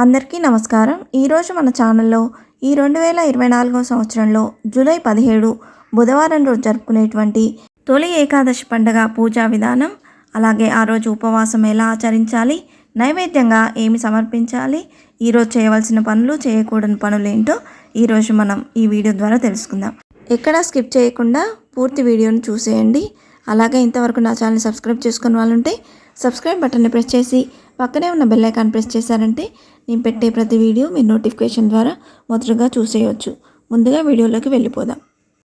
అందరికీ నమస్కారం. ఈరోజు మన ఛానల్లో ఈ 2024వ సంవత్సరంలో జూలై 17 బుధవారం రోజు జరుపుకునేటువంటి తొలి ఏకాదశి పండుగ పూజా విధానం, అలాగే ఆ రోజు ఉపవాసం ఎలా ఆచరించాలి, నైవేద్యంగా ఏమి సమర్పించాలి, ఈరోజు చేయవలసిన పనులు, చేయకూడని పనులు ఏంటో ఈరోజు మనం ఈ వీడియో ద్వారా తెలుసుకుందాం. ఎక్కడా స్కిప్ చేయకుండా పూర్తి వీడియోను చూసేయండి. అలాగే ఇంతవరకు నా ఛానల్ సబ్స్క్రైబ్ చేసుకున్న వాళ్ళు ఉంటే సబ్స్క్రైబ్ బటన్ని ప్రెస్ చేసి పక్కనే ఉన్న బెల్ ఐకాన్ ప్రెస్ చేశారంటే నేను పెట్టే ప్రతి వీడియో మీ నోటిఫికేషన్ ద్వారా మొదటగా చూసేయవచ్చు. ముందుగా వీడియోలోకి వెళ్ళిపోదాం.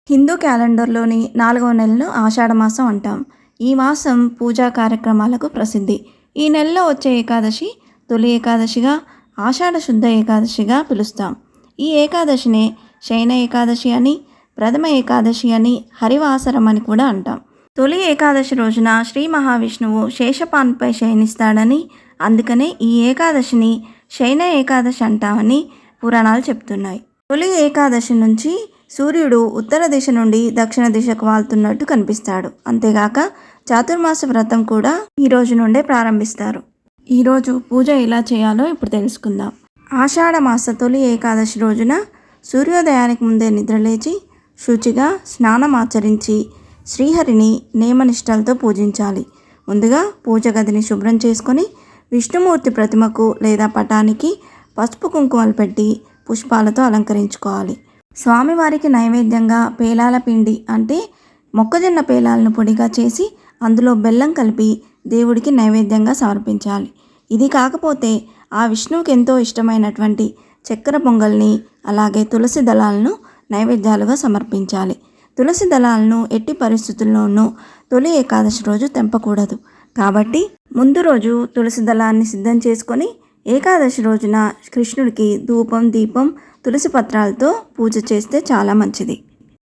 హిందూ క్యాలెండర్లోని 4వ నెలను ఆషాఢ మాసం అంటాం. ఈ మాసం పూజా కార్యక్రమాలకు ప్రసిద్ధి. ఈ నెలలో వచ్చే ఏకాదశి తొలి ఏకాదశిగా, ఆషాఢ శుద్ధ ఏకాదశిగా పిలుస్తాం. ఈ ఏకాదశినే శయన ఏకాదశి అని, ప్రథమ ఏకాదశి అని, హరివాసరం అని కూడా అంటాం. తొలి ఏకాదశి రోజున శ్రీ మహావిష్ణువు శేషపాన్పై శయనిస్తాడని, అందుకనే ఈ ఏకాదశిని శయన ఏకాదశి అంటామని పురాణాలు చెప్తున్నాయి. తొలి ఏకాదశి నుంచి సూర్యుడు ఉత్తర దిశ నుండి దక్షిణ దిశకు వాళ్తున్నట్టు కనిపిస్తాడు. అంతేగాక చాతుర్మాస వ్రతం కూడా ఈ రోజు నుండే ప్రారంభిస్తారు. ఈరోజు పూజ ఎలా చేయాలో ఇప్పుడు తెలుసుకుందాం. ఆషాఢ మాస తొలి ఏకాదశి రోజున సూర్యోదయానికి ముందే నిద్రలేచి శుచిగా స్నానం ఆచరించి శ్రీహరిని నియమనిష్టలతో పూజించాలి. ముందుగా పూజ గదిని శుభ్రం చేసుకొని విష్ణుమూర్తి ప్రతిమకు లేదా పటానికి పసుపు కుంకుమలు పెట్టి పుష్పాలతో అలంకరించుకోవాలి. స్వామివారికి నైవేద్యంగా పేలాల పిండి అంటే మొక్కజొన్న పేలాలను పొడిగా చేసి అందులో బెల్లం కలిపి దేవుడికి నైవేద్యంగా సమర్పించాలి. ఇది కాకపోతే ఆ విష్ణువుకి ఎంతో ఇష్టమైనటువంటి చక్కెర పొంగల్ని, అలాగే తులసి దళాలను నైవేద్యాలుగా సమర్పించాలి. తులసి దళాలను ఎట్టి పరిస్థితుల్లోనూ తొలి ఏకాదశి రోజు తెంపకూడదు. కాబట్టి ముందు రోజు తులసి దళాన్ని సిద్ధం చేసుకొని ఏకాదశి రోజున కృష్ణుడికి ధూపం, దీపం, తులసి పత్రాలతో పూజ చేస్తే చాలా మంచిది.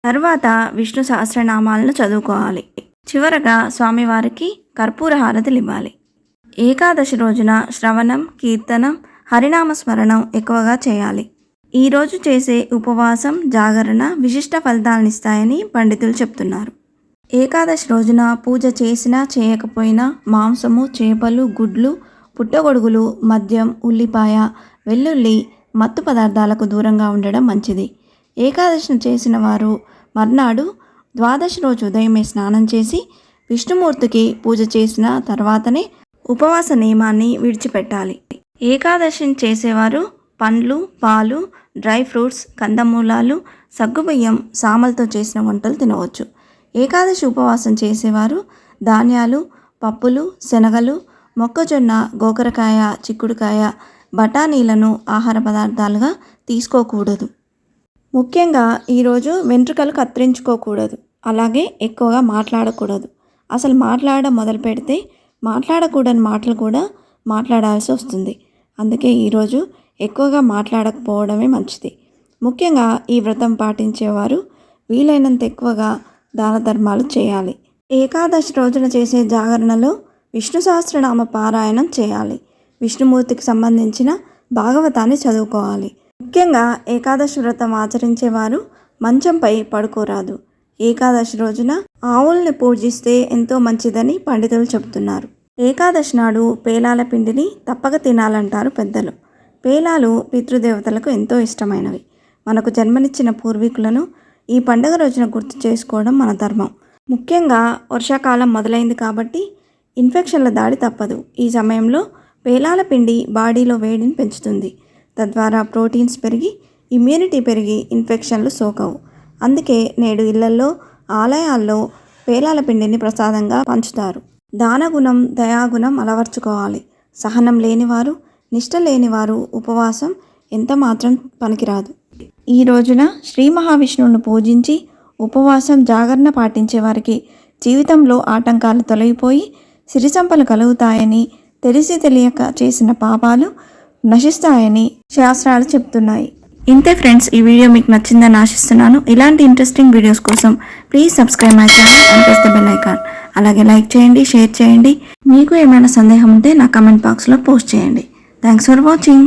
తర్వాత విష్ణు సహస్రనామాలను చదువుకోవాలి. చివరగా స్వామివారికి కర్పూర హారతులు ఇవ్వాలి. ఏకాదశి రోజున శ్రవణం, కీర్తనం, హరినామస్మరణం ఎక్కువగా చేయాలి. ఈరోజు చేసే ఉపవాసం, జాగరణ విశిష్ట ఫలితాలనిస్తాయని పండితులు చెప్తున్నారు. ఏకాదశి రోజున పూజ చేసినా చేయకపోయినా మాంసము, చేపలు, గుడ్లు, పుట్టగొడుగులు, మద్యం, ఉల్లిపాయ, వెల్లుల్లి, మత్తు పదార్థాలకు దూరంగా ఉండడం మంచిది. ఏకాదశిని చేసిన వారు మర్నాడు ద్వాదశి రోజు ఉదయమే స్నానం చేసి విష్ణుమూర్తికి పూజ చేసిన తర్వాతనే ఉపవాస నియమాన్ని విడిచిపెట్టాలి. ఏకాదశిని చేసేవారు పండ్లు, పాలు, డ్రై ఫ్రూట్స్, కందమూలాలు, సగ్గుబియ్యం, సామలతో చేసిన వంటలు తినవచ్చు. ఏకాదశి ఉపవాసం చేసేవారు ధాన్యాలు, పప్పులు, శనగలు, మొక్కజొన్న, గోకరకాయ, చిక్కుడుకాయ, బఠానీలను ఆహార పదార్థాలుగా తీసుకోకూడదు. ముఖ్యంగా ఈరోజు వెంట్రుకలు కత్తిరించుకోకూడదు. అలాగే ఎక్కువగా మాట్లాడకూడదు. అసలు మాట్లాడడం మొదలు పెడితే మాట్లాడకూడని మాటలు కూడా మాట్లాడాల్సి వస్తుంది. అందుకే ఈరోజు ఎక్కువగా మాట్లాడకపోవడమే మంచిది. ముఖ్యంగా ఈ వ్రతం పాటించేవారు వీలైనంత ఎక్కువగా దాన ధర్మాలు చేయాలి. ఏకాదశి రోజున చేసే జాగరణలో విష్ణు సహస్రనామ పారాయణం చేయాలి. విష్ణుమూర్తికి సంబంధించిన భాగవతాన్ని చదువుకోవాలి. ముఖ్యంగా ఏకాదశి వ్రతం ఆచరించేవారు మంచంపై పడుకోరాదు. ఏకాదశి రోజున ఆవుల్ని పూజిస్తే ఎంతో మంచిదని పండితులు చెబుతున్నారు. ఏకాదశి నాడు పేలాల పిండిని తప్పక తినాలంటారు పెద్దలు. పేలాలు పితృదేవతలకు ఎంతో ఇష్టమైనవి. మనకు జన్మనిచ్చిన పూర్వీకులను ఈ పండుగ రోజున గుర్తు చేసుకోవడం మన ధర్మం. ముఖ్యంగా వర్షాకాలం మొదలైంది కాబట్టి ఇన్ఫెక్షన్ల దాడి తప్పదు. ఈ సమయంలో పేలాల పిండి బాడీలో వేడిని పెంచుతుంది. తద్వారా ప్రోటీన్స్ పెరిగి ఇమ్యూనిటీ పెరిగి ఇన్ఫెక్షన్లు సోకవు. అందుకే నేడు ఇళ్లల్లో, ఆలయాల్లో పేలాల పిండిని ప్రసాదంగా పంచుతారు. దానగుణం, దయాగుణం అలవర్చుకోవాలి. సహనం లేనివారు, నిష్ట లేనివారు ఉపవాసం ఎంత మాత్రం పనికిరాదు. ఈ రోజున శ్రీ మహావిష్ణువును పూజించి ఉపవాసం, జాగరణ పాటించే వారికి జీవితంలో ఆటంకాలు తొలగిపోయి సిరి సంపలు కలుగుతాయని, తెలిసి తెలియక చేసిన పాపాలు నశిస్తాయని శాస్త్రాలు చెప్తున్నాయి. ఇంతే ఫ్రెండ్స్, ఈ వీడియో మీకు నచ్చిందని ఆశిస్తున్నాను. ఇలాంటి ఇంట్రెస్టింగ్ వీడియోస్ కోసం please subscribe my channel and press the bell icon. అలాగే లైక్ చేయండి, షేర్ చేయండి. మీకు ఏమైనా సందేహం ఉంటే నా కమెంట్ బాక్స్లో పోస్ట్ చేయండి. Thanks for watching.